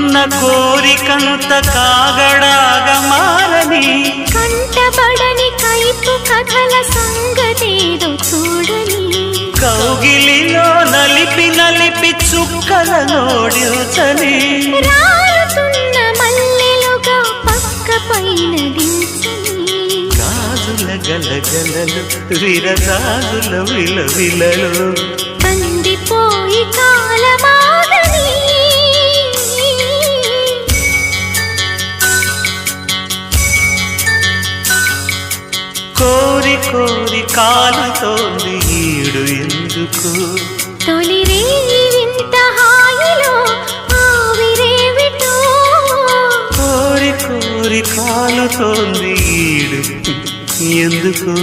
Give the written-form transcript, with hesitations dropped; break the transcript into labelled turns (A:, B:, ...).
A: ఉన్న కోరికంత కాగడాగా మారని
B: కంటబడని కైపు కథల సంగతేదో చూడని
A: కౌగిలిలో నలిపి నలిపి చుక్కల నోడిల్చని
B: రాలుతున్న మల్లెలుగా పక్క పైన దించని
A: గాజుల గలగలలు విరగాజుల విలవిలలు
B: పండిపోయి కాలమాగని
A: కోరి కోరి కాలుతోంది ఈడు ఎందుకు
B: తొలి రేయి వింత హాయిలో ఆవిరేవిటో
A: కోరి కోరి కాలుతోంది ఈడు ఎందుకు